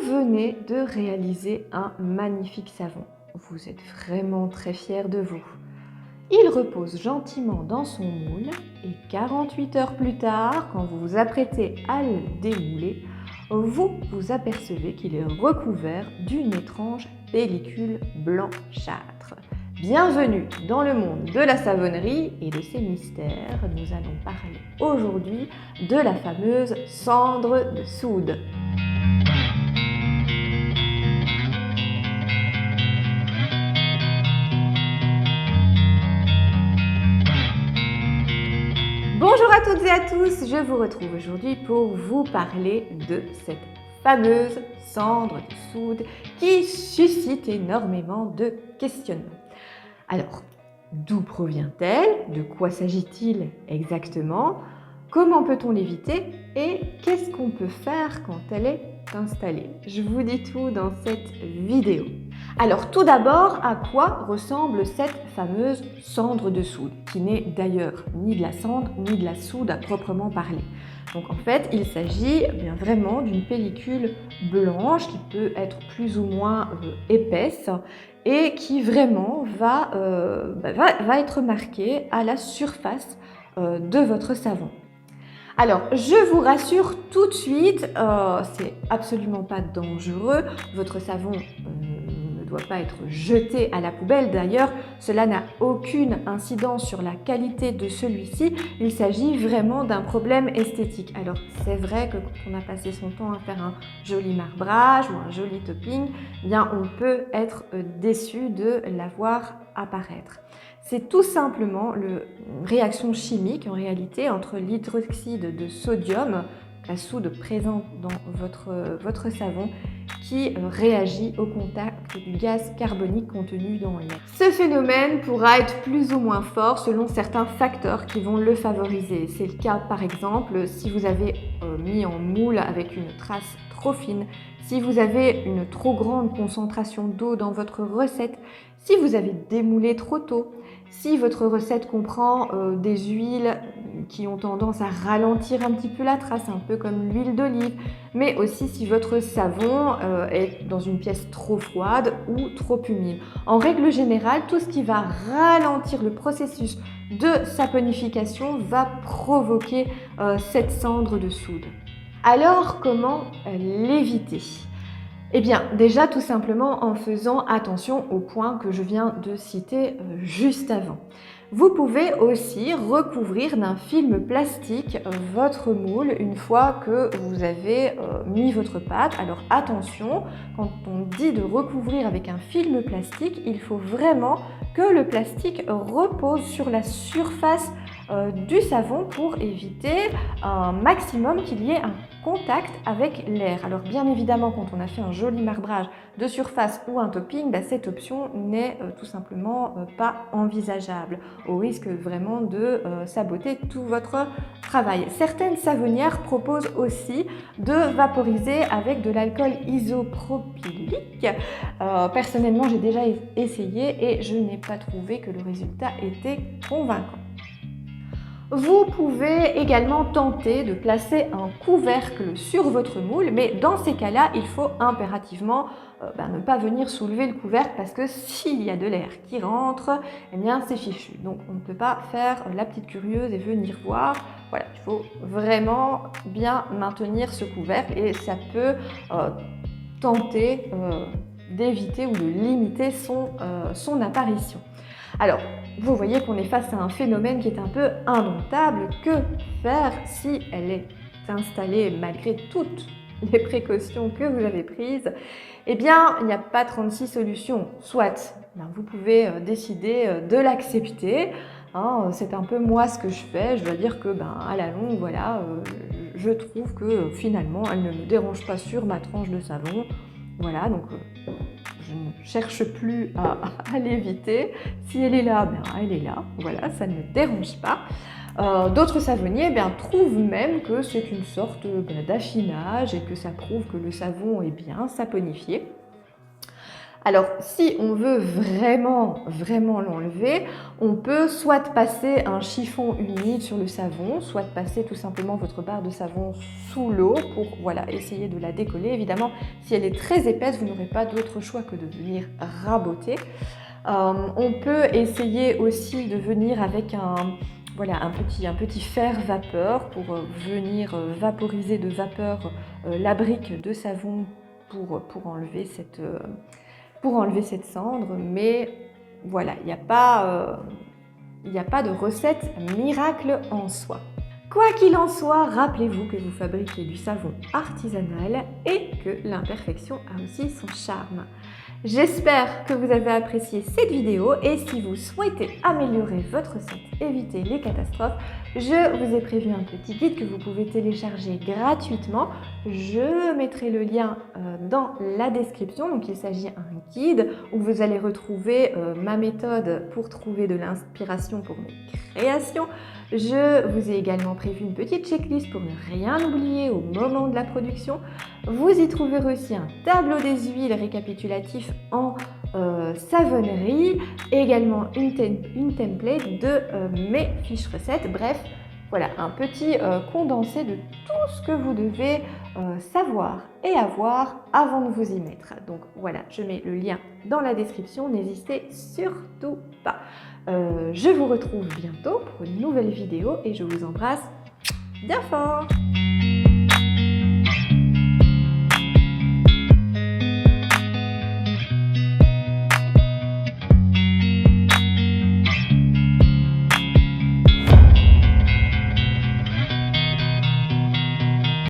venez de réaliser un magnifique savon. Vous êtes vraiment très fiers de vous. Il repose gentiment dans son moule et 48 heures plus tard, quand vous vous apprêtez à le démouler, vous vous apercevez qu'il est recouvert d'une étrange pellicule blanchâtre. Bienvenue dans le monde de la savonnerie et de ses mystères. Nous allons parler aujourd'hui de la fameuse cendre de soude. Bonjour à toutes et à tous, je vous retrouve aujourd'hui pour vous parler de cette fameuse cendre de soude qui suscite énormément de questionnements. Alors, d'où provient-elle? De quoi s'agit-il exactement? Comment peut-on l'éviter? Et qu'est-ce qu'on peut faire quand elle est installée? Je vous dis tout dans cette vidéo. Alors tout d'abord, à quoi ressemble cette fameuse cendre de soude, qui n'est d'ailleurs ni de la cendre ni de la soude à proprement parler. Donc en fait, il s'agit bien vraiment d'une pellicule blanche qui peut être plus ou moins épaisse et qui vraiment va être marquée à la surface de votre savon. Alors, je vous rassure tout de suite, c'est absolument pas dangereux. Votre savon ne doit pas être jeté à la poubelle. D'ailleurs, cela n'a aucune incidence sur la qualité de celui-ci. Il s'agit vraiment d'un problème esthétique. Alors, c'est vrai que quand on a passé son temps à faire un joli marbrage ou un joli topping, eh bien, on peut être déçu de la voir apparaître. C'est tout simplement une réaction chimique en réalité entre l'hydroxyde de sodium, la soude présente dans votre savon, qui réagit au contact du gaz carbonique contenu dans l'air. Ce phénomène pourra être plus ou moins fort selon certains facteurs qui vont le favoriser. C'est le cas par exemple si vous avez mis en moule avec une trace trop fine, si vous avez une trop grande concentration d'eau dans votre recette, si vous avez démoulé trop tôt, si votre recette comprend des huiles qui ont tendance à ralentir un petit peu la trace, un peu comme l'huile d'olive, mais aussi si votre savon est dans une pièce trop froide ou trop humide. En règle générale, tout ce qui va ralentir le processus de saponification va provoquer cette cendre de soude. Alors, comment l'éviter ? Eh bien, déjà tout simplement en faisant attention aux points que je viens de citer juste avant. Vous pouvez aussi recouvrir d'un film plastique votre moule une fois que vous avez mis votre pâte. Alors attention, quand on dit de recouvrir avec un film plastique, il faut vraiment que le plastique repose sur la surface du savon pour éviter un maximum qu'il y ait un contact avec l'air. Alors bien évidemment, quand on a fait un joli marbrage de surface ou un topping, cette option n'est tout simplement pas envisageable, au risque vraiment de saboter tout votre travail. Certaines savonnières proposent aussi de vaporiser avec de l'alcool isopropylique. Personnellement, j'ai déjà essayé et je n'ai pas trouvé que le résultat était convaincant. Vous pouvez également tenter de placer un couvercle sur votre moule, mais dans ces cas-là, il faut impérativement ne pas venir soulever le couvercle parce que s'il y a de l'air qui rentre, eh bien c'est fichu. Donc on ne peut pas faire la petite curieuse et venir voir. Voilà, il faut vraiment bien maintenir ce couvercle et ça peut tenter d'éviter ou de limiter son apparition. Alors, vous voyez qu'on est face à un phénomène qui est un peu indomptable. Que faire si elle est installée malgré toutes les précautions que vous avez prises? Eh bien, il n'y a pas 36 solutions. Soit vous pouvez décider de l'accepter. C'est un peu moi ce que je fais. Je dois dire que à la longue, voilà, je trouve que finalement, elle ne me dérange pas sur ma tranche de savon. Voilà, donc je ne cherche plus à l'éviter. Si elle est là, elle est là. Voilà, ça ne me dérange pas. D'autres savonniers trouvent même que c'est une sorte d'affinage et que ça prouve que le savon est bien saponifié. Alors, si on veut vraiment l'enlever, on peut soit passer un chiffon humide sur le savon, soit passer tout simplement votre barre de savon sous l'eau pour voilà, essayer de la décoller. Évidemment, si elle est très épaisse, vous n'aurez pas d'autre choix que de venir raboter. On peut essayer aussi de venir avec voilà, un petit fer vapeur pour venir vaporiser de vapeur la brique de savon pour enlever cette cendre, mais voilà, il n'y a pas de recette miracle en soi. Quoi qu'il en soit, rappelez-vous que vous fabriquez du savon artisanal et que l'imperfection a aussi son charme. J'espère que vous avez apprécié cette vidéo et si vous souhaitez améliorer votre recette, éviter les catastrophes, je vous ai prévu un petit guide que vous pouvez télécharger gratuitement. Je mettrai le lien dans la description. Donc il s'agit d'un guide où vous allez retrouver ma méthode pour trouver de l'inspiration pour mes créations. Je vous ai également prévu une petite checklist pour ne rien oublier au moment de la production. Vous y trouverez aussi un tableau des huiles récapitulatif en savonnerie, et également une template de mes fiches recettes. Bref, voilà un petit condensé de tout ce que vous devez savoir et avoir avant de vous y mettre. Donc voilà, je mets le lien dans la description, n'hésitez surtout pas. Je vous retrouve bientôt pour une nouvelle vidéo et je vous embrasse bien fort.